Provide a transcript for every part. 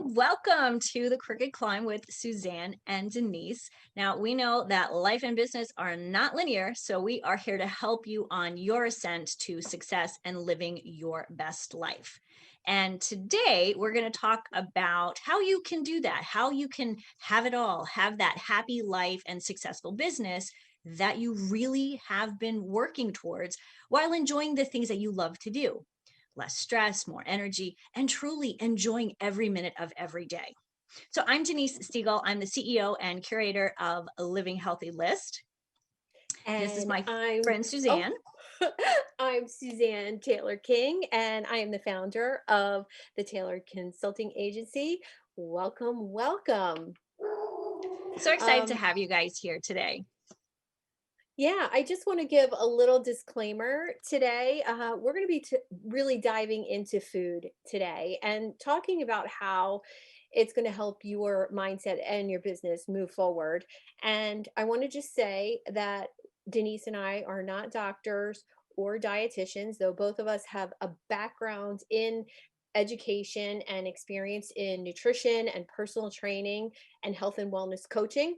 Welcome to the Crooked Climb with Suzanne and Denise. Now, we know that life and business are not linear, so we are here to help you on your ascent to success and living your best life. And today we're going to talk about how you can do that, how you can have it all, have that happy life and successful business that you really have been working towards while enjoying the things that you love to do. Less stress, more energy, and truly enjoying every minute of every day. So I'm Denise Stegall. I'm the CEO and curator of a Living Healthy List. This is And my I'm friend Suzanne. I'm Suzanne Taylor-King, and I am the founder of the Taylor Consulting Agency. Welcome, welcome. So excited to Um, have you guys here today. yeah, I just want to give a little disclaimer today. We're going to be really diving into food today and talking about how it's going to help your mindset and your business move forward. And I want to just say that Denise and I are not doctors or dietitians, though both of us have a background in education and experience in nutrition and personal training and health and wellness coaching.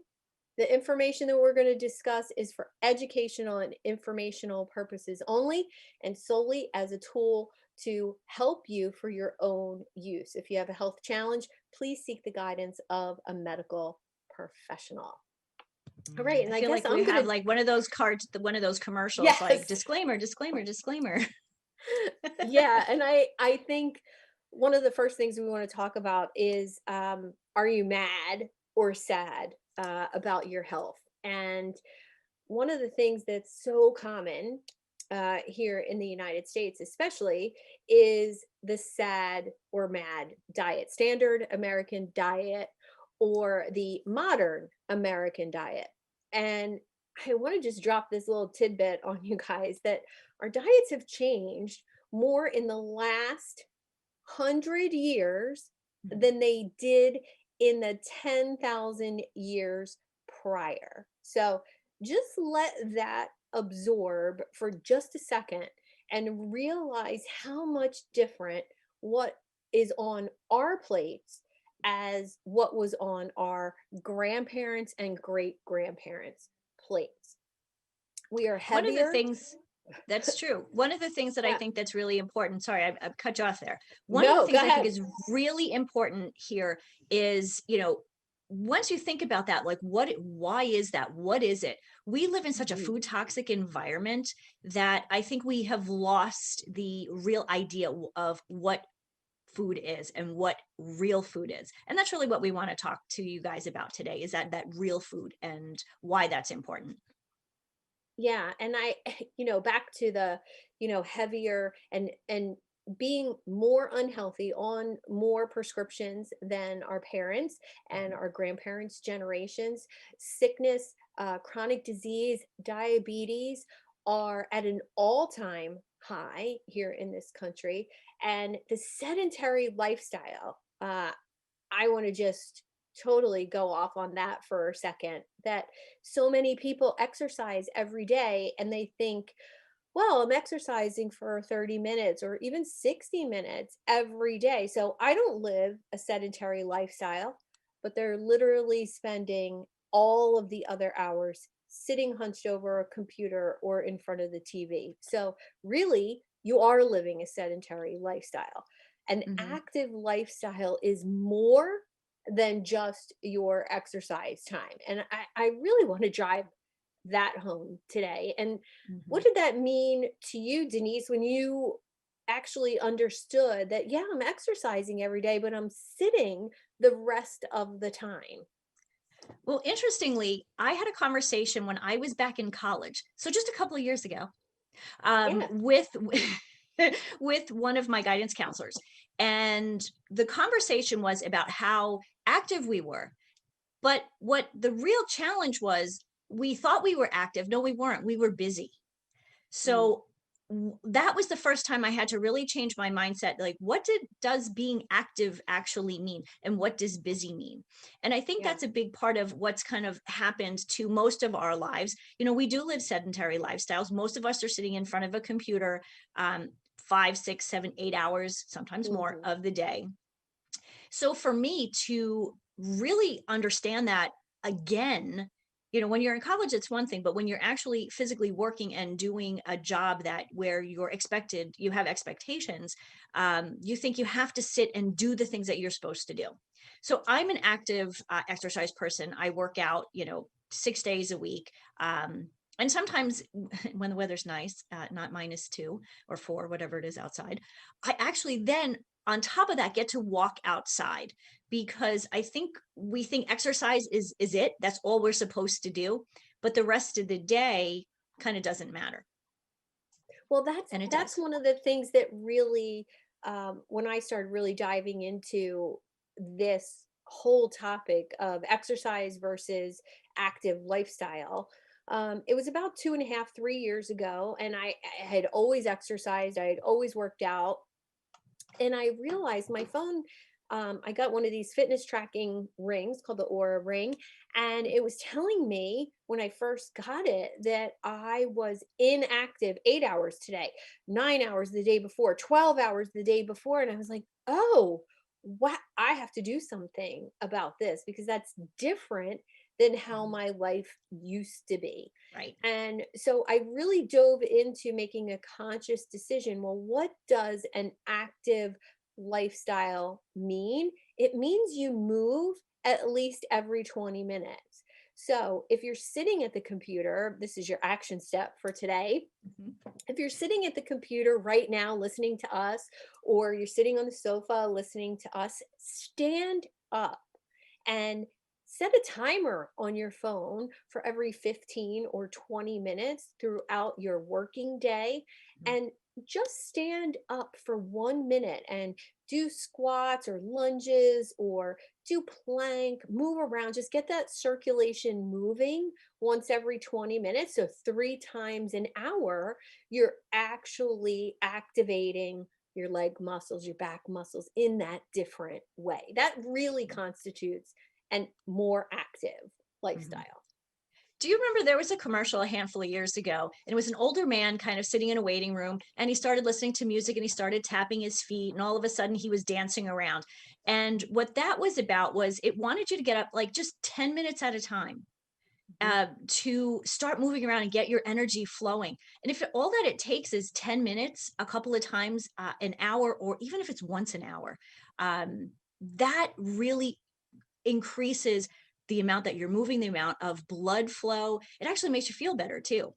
The information that we're going to discuss is for educational and informational purposes only, and solely as a tool to help you for your own use. If you have a health challenge, please seek the guidance of a medical professional. All right, I and I feel guess like we I'm have going to, like one of those cards, one of those commercials, like yes. disclaimer, disclaimer, disclaimer. Yeah, and I think one of the first things we want to talk about is, are you mad or sad about your health? And one of the things that's so common here in the United States, especially, is the sad or mad diet, standard American diet, or the modern American diet. And I want to just drop this little tidbit on you guys that our diets have changed more in the last 100 years than they did in the 10,000 years prior. So just let that absorb for just a second and realize how much different what is on our plates as what was on our grandparents and great grandparents' plates. We are One of the heavier. things That's true. One of the things that I Yeah. think that's really important, sorry, I've cut you off there. One of the No, go things I think ahead. is really important here is, once you think about that, like why is that? What is it? We live in such a Mhm. food toxic environment that I think we have lost the real idea of what food is and what real food is. And that's really what we want to talk to you guys about today, is that real food and why that's important. Yeah, and I back to the, heavier and being more unhealthy on more prescriptions than our parents and our grandparents' generations. Sickness, chronic disease, diabetes are at an all-time high here in this country. And the sedentary lifestyle, I want to just totally go off on that for a second. That so many people exercise every day and they think, well, I'm exercising for 30 minutes or even 60 minutes every day. So I don't live a sedentary lifestyle, but they're literally spending all of the other hours sitting hunched over a computer or in front of the TV. So really, you are living a sedentary lifestyle. An Mhm. active lifestyle is more than just your exercise time. And I really want to drive that home today. And what Mhm. did that mean to you, Denise, when you actually understood that, yeah, I'm exercising every day, but I'm sitting the rest of the time? Well, interestingly, I had a conversation when I was back in college, so just a couple of years ago, Yeah. with with one of my guidance counselors, and the conversation was about how active we were. But what the real challenge was, we thought we were active. No, we weren't. We were busy. Mm, So that was the first time I had to really change my mindset. Like, does being active actually mean? And what does busy mean? And I think Yeah. that's a big part of what's kind of happened to most of our lives. We do live sedentary lifestyles. Most of us are sitting in front of a computer 5, 6, 7, 8 hours, sometimes more Hmm. of the day. So for me to really understand that again, when you're in college, it's one thing, but when you're actually physically working and doing a job that where you have expectations, you think you have to sit and do the things that you're supposed to do. So I'm an active exercise person. I work out, 6 days a week. And sometimes when the weather's nice, not -2 or 4, whatever it is outside, I actually then on top of that get to walk outside, because I think we think exercise is it, that's all we're supposed to do, but the rest of the day kind of doesn't matter, Well, that's and it that's does. one of the things that really, when I started really diving into this whole topic of exercise versus active lifestyle. It was about 2.5, 3 years ago, and I had always exercised. I had always worked out, and I realized my phone. I got one of these fitness tracking rings called the Aura ring, and it was telling me when I first got it that I was inactive 8 hours today, 9 hours the day before, 12 hours the day before. And I was like, oh, what? I have to do something about this because that's different than how Mhm. my life used to be. Right. And so I really dove into making a conscious decision. Well, what does an active lifestyle mean? It means you move at least every 20 minutes. So if you're sitting at the computer, this is your action step for today. Mhm. If you're sitting at the computer right now listening to us, or you're sitting on the sofa listening to us, stand up and set a timer on your phone for every 15 or 20 minutes throughout your working day, Mhm. and just stand up for 1 minute and do squats or lunges or do plank, move around, just get that circulation moving once every 20 minutes. So 3 times an hour, you're actually activating your leg muscles, your back muscles in that different way. That really constitutes and more active Mhm. lifestyle. Do you remember there was a commercial a handful of years ago, and it was an older man kind of sitting in a waiting room, and he started listening to music and he started tapping his feet, and all of a sudden he was dancing around. And what that was about was it wanted you to get up like just 10 minutes at a time, Mhm. to start moving around and get your energy flowing. And if all that it takes is 10 minutes, a couple of times, an hour, or even if it's once an hour, that really increases the amount that you're moving, the amount of blood flow. It actually makes you feel better too.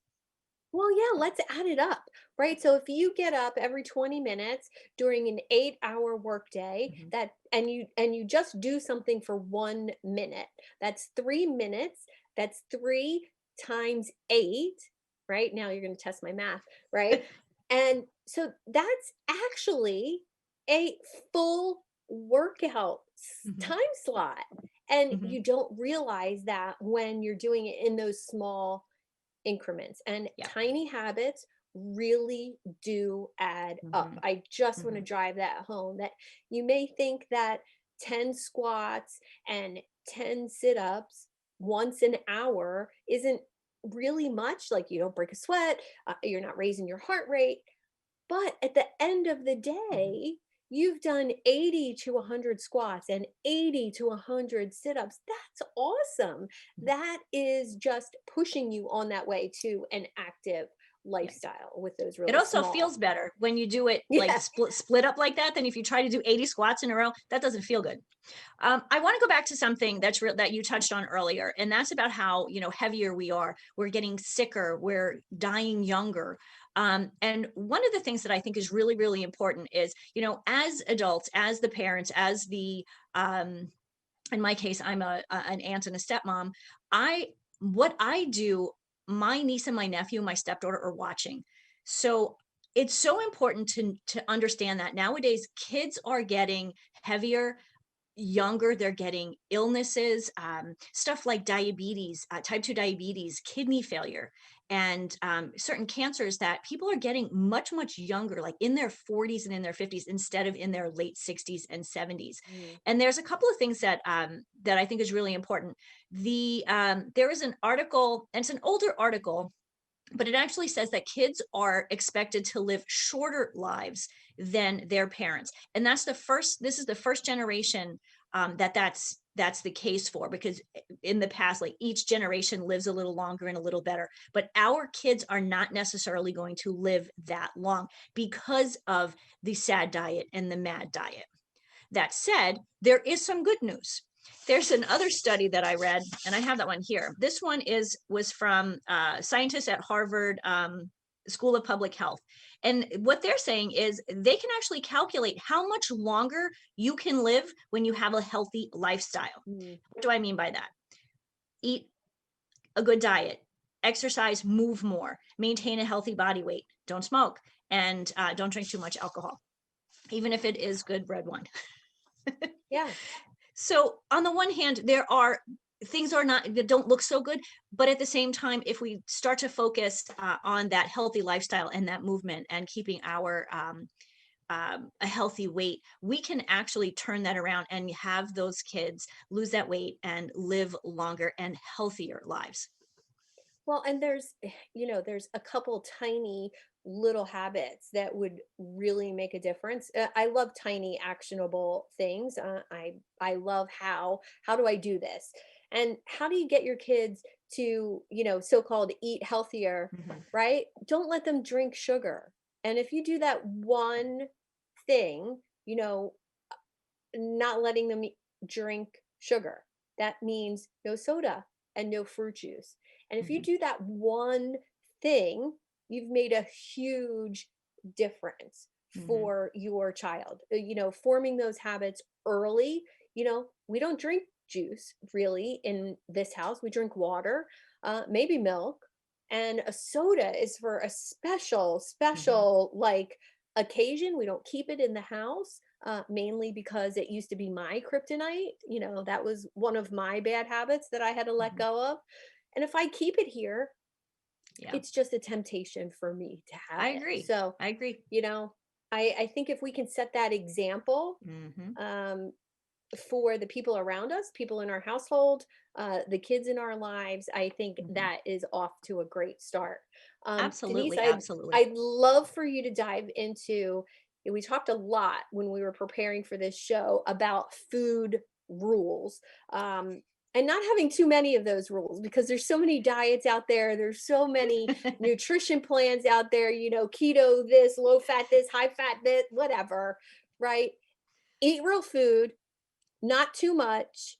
Well, yeah, let's add it up, right? So if you get up every 20 minutes during an 8-hour workday, Mhm. and you just do something for 1 minute, that's 3 minutes. That's 3 times 8, right? Now you're going to test my math, right? And so that's actually a full workout Mhm. time slot. And Mhm. you don't realize that when you're doing it in those small increments, and Yeah. tiny habits really do add up. Mhm. I just want to Mhm. drive that home, that you may think that 10 squats and 10 sit-ups once an hour isn't really much, like you don't break a sweat, you're not raising your heart rate, but at the end of the Mhm. day, you've done 80 to 100 squats and 80 to 100 sit ups. That's awesome. Mhm. That is just pushing you on that way to an active Yeah. lifestyle with those It really also small. feels better when you do it like Yeah. split up like that than if you try to do 80 squats in a row. That doesn't feel good. I want to go back to something that you touched on earlier, and that's about how heavier we are. We're getting sicker. We're dying younger. And one of the things that I think is really, really important is, as adults, as the parents, as the in my case, I'm an aunt and a stepmom. I What I do, my niece and my nephew, my stepdaughter are watching. So it's so important to understand that nowadays kids are getting heavier younger, they're getting illnesses, stuff like diabetes, type 2 diabetes, kidney failure, and certain cancers that people are getting much, much younger, like in their 40s and in their 50s instead of in their late 60s and 70s. Mm, And there's a couple of things that that I think is really important. There is an article, and it's an older article, but it actually says that kids are expected to live shorter lives than their parents, and this is the first generation that's the case for, because in the past, like, each generation lives a little longer and a little better, but our kids are not necessarily going to live that long because of the sad diet and the mad diet. That said, there is some good news. There's another study that I read, and I have that one here. This one was from scientists at Harvard School of Public Health. And what they're saying is they can actually calculate how much longer you can live when you have a healthy lifestyle. mm. What do I mean by that? Eat a good diet, exercise, move more, maintain a healthy body weight, don't smoke, and don't drink too much alcohol, even if it is good red wine. Yeah. So on the one hand, there are things are not that don't look so good, but at the same time, if we start to focus on that healthy lifestyle and that movement and keeping our a healthy weight, we can actually turn that around and have those kids lose that weight and live longer and healthier lives. Well, and there's, there's a couple tiny little habits that would really make a difference. I love tiny actionable things. I love how do I do this? And how do you get your kids to, so-called eat healthier, Mhm. right? Don't let them drink sugar. And if you do that one thing, not letting them drink sugar. That means no soda and no fruit juice. And if you Mhm. do that one thing, you've made a huge difference Mhm. for your child. Forming those habits early. We don't drink juice really in this house. We drink water, maybe milk, and a soda is for a special, Mhm. special like occasion. We don't keep it in the house, mainly because it used to be my kryptonite. That was one of my bad habits that I had to let Mhm. go of. And if I keep it here, Yeah, it's just a temptation for me to have I it. agree. So, I agree. you know, I think if we can set that example, Mhm. um, for the people around us, people in our household, the kids in our lives, I think Mhm. that is off to a great start. Denise, Absolutely, I'd absolutely. I'd love for you to dive into. We talked a lot when we were preparing for this show about food rules. And not having too many of those rules because there's so many diets out there. There's so many nutrition plans out there, keto this, low fat this, high fat this, whatever, right? Eat real food, not too much,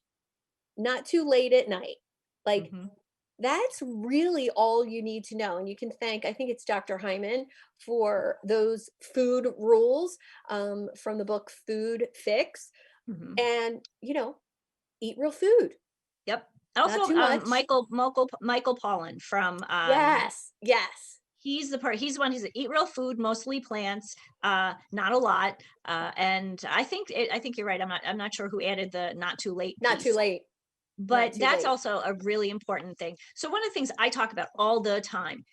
not too late at night. Like, Mhm. that's really all you need to know. And you can thank, I think it's Dr. Hyman for those food rules, from the book Food Fix. Mhm. And, eat real food, Yep. not Also, too much. Michael Pollan from Yes, yes. he's the one who's eat real food, mostly plants, not a lot. And I think you're right. I'm not sure who added the not too late Not too piece, late. Not but too that's late. also a really important thing. So one of the things I talk about all the time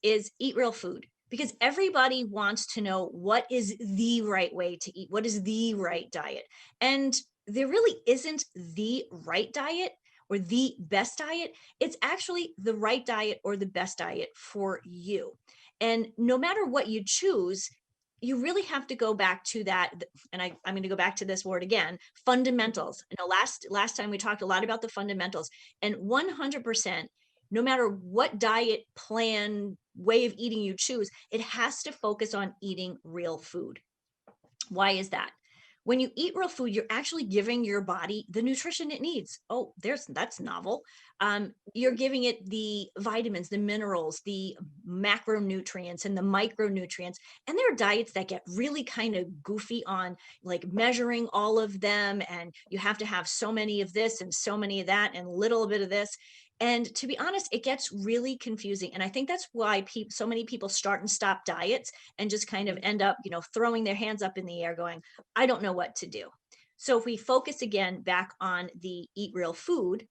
is eat real food, because everybody wants to know what is the right way to eat, what is the Mhm. right diet, and there really isn't the right diet or the best diet. It's actually the right diet or the best diet for you. And no matter what you choose, you really have to go back to and I'm going to go back to this word again, Mhm. fundamentals. Last time we talked a lot about the fundamentals, and 100%, no matter what diet plan, way of eating you choose, it has to focus on eating real food. Why is that? When you eat real food, you're actually giving your body the nutrition it needs. Oh, that's novel. You're Mhm. giving it the vitamins, the minerals, the macronutrients, and the micronutrients. And there are diets that get really kind of goofy on like measuring all of them, and you have to have so many of this and so many of that and little bit of this. And to be honest, it gets really confusing. And I think that's why so many people start and stop diets and just kind of Mhm. end up, throwing their hands up in the air going, I don't know what to do. So if we focus again back on the eat real food,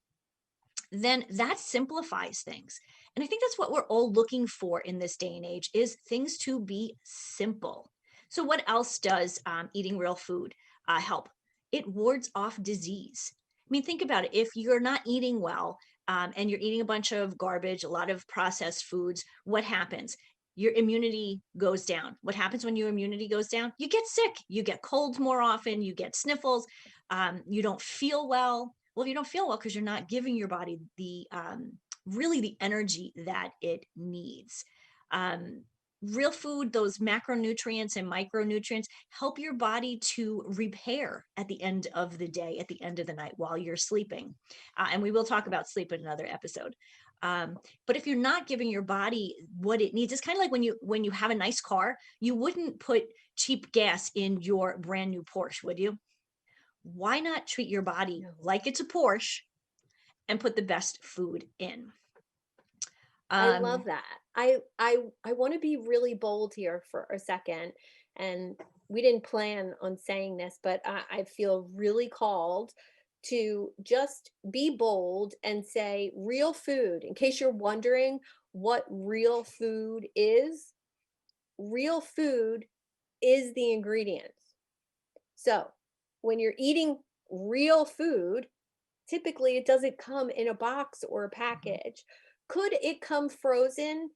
then that simplifies things. And I think that's what we're all looking for in this day and age is things to be simple. So what else does eating real food help? It wards off disease. I mean, think about it. If you're not eating well and you're eating a bunch of garbage, a lot of processed foods, what happens? Your immunity goes down. What happens when your immunity goes down? You get sick. You get colds more often. You get sniffles. You don't feel well. Well, if you don't feel well because you're not giving your body the really the energy that it needs. Um, Real food, those macronutrients and micronutrients help your body to repair at the end of the day, at the end of the night while you're sleeping. And we will talk about sleep in another episode. But if you're not giving your body what it needs, it's kind of like when you have a nice car, you wouldn't put cheap gas in your brand new Porsche, would you? Why not treat your body No. like it's a Porsche and put the best food in? I love Um, that. I want to be really bold here for a second. And we didn't plan on saying this, but I feel really called to just be bold and say real food. In case you're wondering what real food is the ingredients. So when you're eating real food, typically it doesn't come in a box or a mhm, package. Could it come frozen?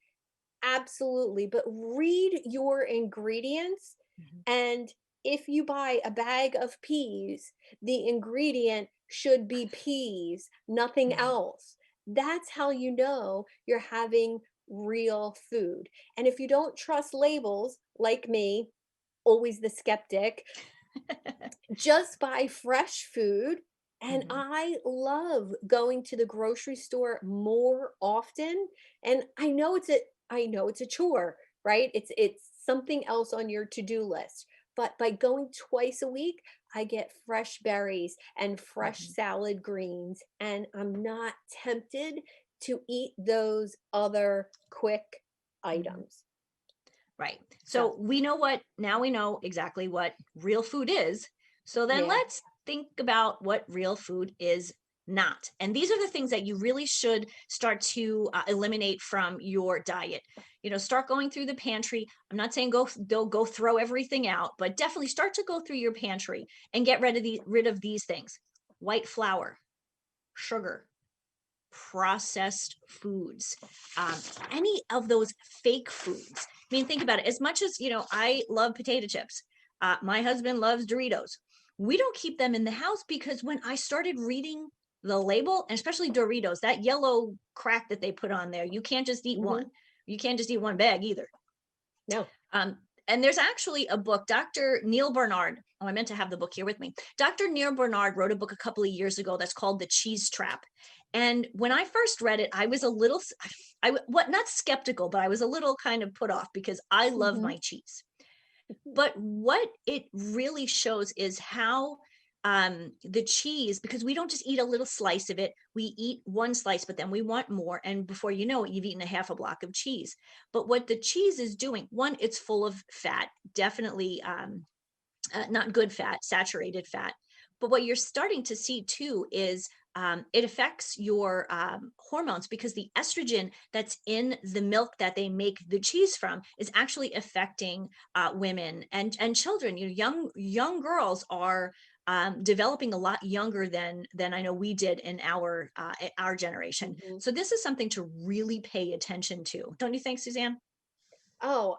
Absolutely, but read your ingredients, mhm, and if you buy a bag of peas, the ingredient should be peas, nothing mhm. else. That's how you know you're having real food. And if you don't trust labels, like me, always the skeptic, just buy fresh food. And Mhm. I love going to the grocery store more often. And I know it's a chore, right? It's something else on your to-do list. But by going twice a week, I get fresh berries and fresh Mhm. salad greens, and I'm not tempted to eat those other quick Mhm. items. Right. So, So we know what, now we know exactly what real food is. So then yeah. let's think about what real food is not. And these are the things that you really should start to eliminate from your diet. You know, start going through the pantry. I'm not saying go throw everything out, but definitely start to go through your pantry and get rid of these things. White flour, sugar, processed foods, um, any of those fake foods. I mean, think about it. As much as, I love potato chips, my husband loves Doritos. We don't keep them in the house because when I started reading the label, and especially Doritos, that yellow crack that they put on there, you can't just eat one. Mhm. You can't just eat one bag either. No. Um, and there's actually a book, Dr. Neil Barnard. Oh, I meant to have the book here with me. Dr. Neil Barnard wrote a book a couple of years ago that's called The Cheese Trap. And when I first read it, I was a little, what, not skeptical, but I was a little kind of put off because I love Mhm. my cheese. But what it really shows is how the cheese, because we don't just eat a little slice of it, we eat one slice, but then we want more. And before you know it, you've eaten a half a block of cheese. But what the cheese is doing, one, it's full of fat, definitely not good fat, saturated fat. But what you're starting to see too is it affects your hormones because the estrogen that's in the milk that they make the cheese from is actually affecting women and children. You know, young girls are developing a lot younger than I know we did in our generation. Mhm. So this is something to really pay attention to, don't you think, Suzanne? Oh,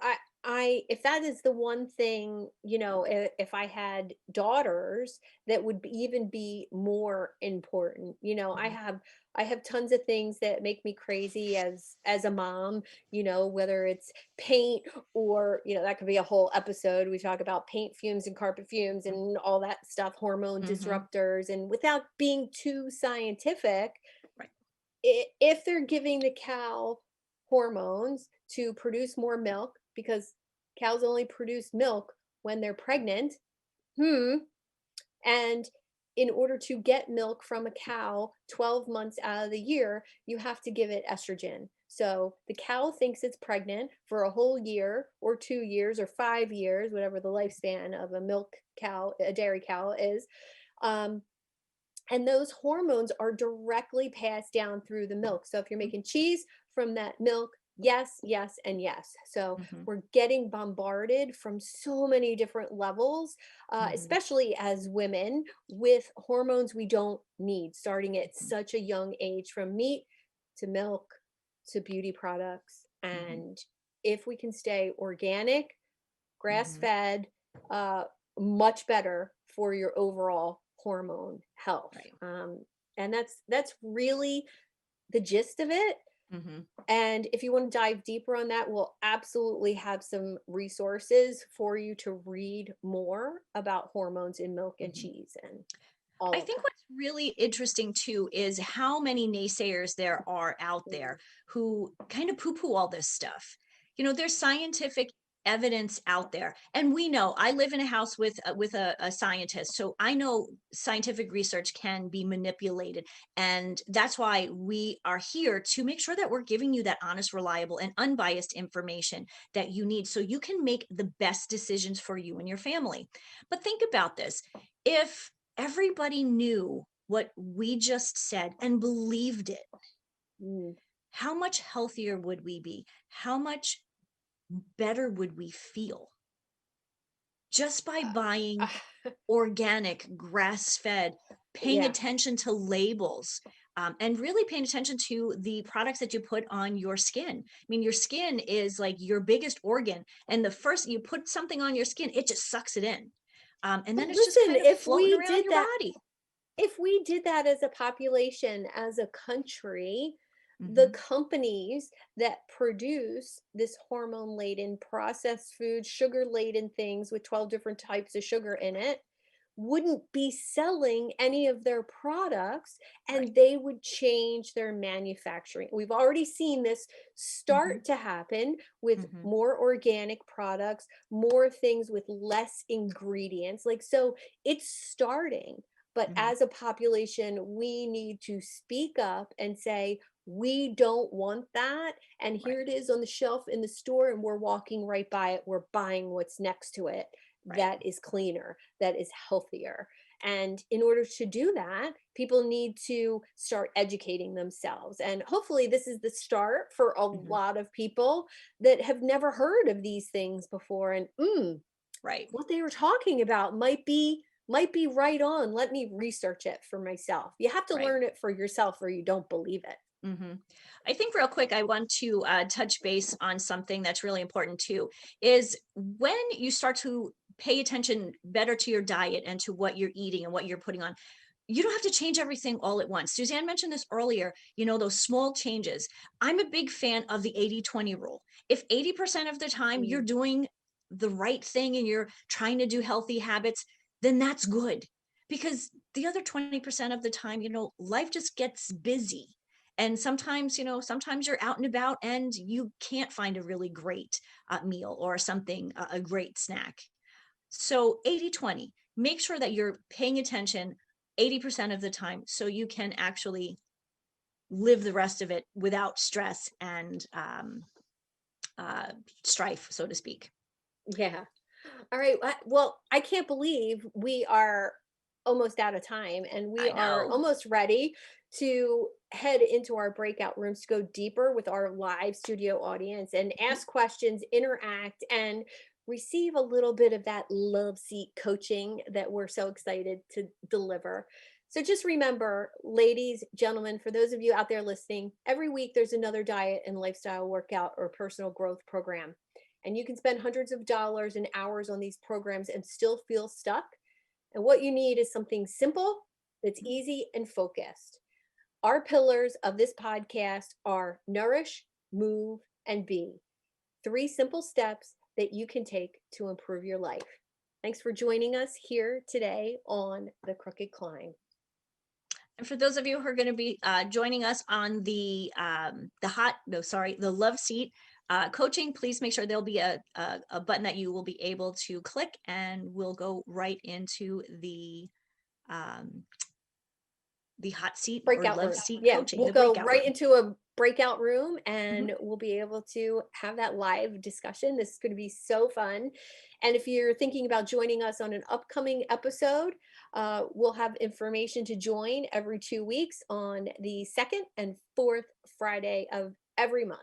if that is the one thing, if I had daughters, that would even be more important. Mhm, I have tons of things that make me crazy as a mom, whether it's paint or, that could be a whole episode. We talk about paint fumes and carpet fumes and all that stuff, hormone mhm, disruptors, and without being too scientific, right. if they're giving the cow hormones to produce more milk, because cows only produce milk when they're pregnant, hmm, and in order to get milk from a cow 12 months out of the year, you have to give it estrogen. So the cow thinks it's pregnant for a whole year or 2 years or 5 years, whatever the lifespan of a milk cow, a dairy cow is. Um, and those hormones are directly passed down through the milk. So if you're making cheese from that milk, yes, yes, and yes. So Mhm, we're getting bombarded from so many different levels, mhm, especially as women, with hormones we don't need, starting at mhm, such a young age, from meat to milk to beauty products. mhm, And if we can stay organic, grass mhm. fed, uh, much better for your overall hormone health. Right. And that's really the gist of it. Mhm, And if you want to dive deeper on that, we'll absolutely have some resources for you to read more about hormones in milk and mhm. cheese and I all of think that. what's really interesting too is how many naysayers there are out Mm, there who kind of poo-poo all this stuff. There's scientific evidence out there, and we know. I live in a house with a scientist, so I know scientific research can be manipulated, and that's why we are here to make sure that we're giving you that honest, reliable, and unbiased information that you need, so you can make the best decisions for you and your family. But think about this: if everybody knew what we just said and believed it, mm, how much healthier would we be? How much better would we feel just by buying ah, organic, grass fed, paying yeah. attention to labels, and really paying attention to the products that you put on your skin? I mean, your skin is like your biggest organ. And the first you put something on your skin, it just sucks it in. And But then it's just listen, kind of floating around your body. if we did that as a population, as a country, the Hmm. companies that produce this hormone laden processed food, sugar laden things with 12 different types of sugar in it, wouldn't be selling any of their products, Right. and they would change their manufacturing. We've already seen this Hmm. start to happen with Hmm. more organic products, more things with less ingredients. Like, so it's starting. But Hmm. as a population, we need to speak up and say, we don't want that. And Right. here it is on the shelf in the store, and we're walking right by it. We're buying what's next to it Right. that is cleaner, that is healthier. And in order to do that, people need to start educating themselves. And hopefully, this is the start for a Hmm. lot of people that have never heard of these things before. And Right. what they were talking about might be right on. Let me research it for myself. You have to Right. learn it for yourself, or you don't believe it. Hmm. I think real quick, I want to touch base on something that's really important too. Is when you start to pay attention better to your diet and to what you're eating and what you're putting on, you don't have to change everything all at once. Suzanne mentioned this earlier, those small changes. I'm a big fan of the 80-20 rule. If 80% of the time you're Mm, doing the right thing and you're trying to do healthy habits, then that's good. Because the other 20% of the time, life just gets busy. And sometimes you're out and about and you can't find a really great meal or something, a great snack. So 80-20, make sure that you're paying attention 80% of the time so you can actually live the rest of it without stress and uh, strife, so to speak. yeah. All right. Well, I can't believe we are almost out of time, and we I are know. almost ready to head into our breakout rooms to go deeper with our live studio audience and Mhm. ask questions, interact, and receive a little bit of that love seat coaching that we're so excited to deliver. So just remember, ladies, gentlemen, for those of you out there listening, every week there's another diet and lifestyle workout or personal growth program. And you can spend hundreds of dollars and hours on these programs and still feel stuck. And what you need is something simple, that's easy and focused. Our pillars of this podcast are nourish, move, and be. 3 simple steps that you can take to improve your life. Thanks for joining us here today on The Crooked Climb. And for those of you who are going to be joining us on the love seat coaching, please make sure there'll be a button that you will be able to click, and we'll go right into um, the hot seat or Breakout love room. seat Yeah, coaching, we'll the go breakout right room. into a breakout room, Mhm. and we'll be able to have that live discussion. This is going to be so fun. And if you're thinking about joining us on an upcoming episode, We'll have information to join every 2 weeks on the second and fourth Friday of every month.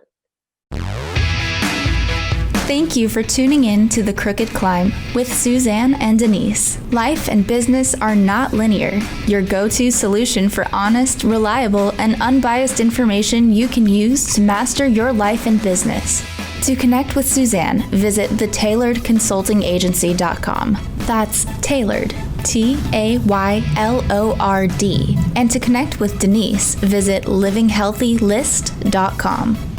Thank you for tuning in to The Crooked Climb with Suzanne and Denise. Life and business are not linear. Your go-to solution for honest, reliable, and unbiased information you can use to master your life and business. To connect with Suzanne, visit thetailoredconsultingagency.com. That's tailored, TAYLORD. And to connect with Denise, visit livinghealthylist.com.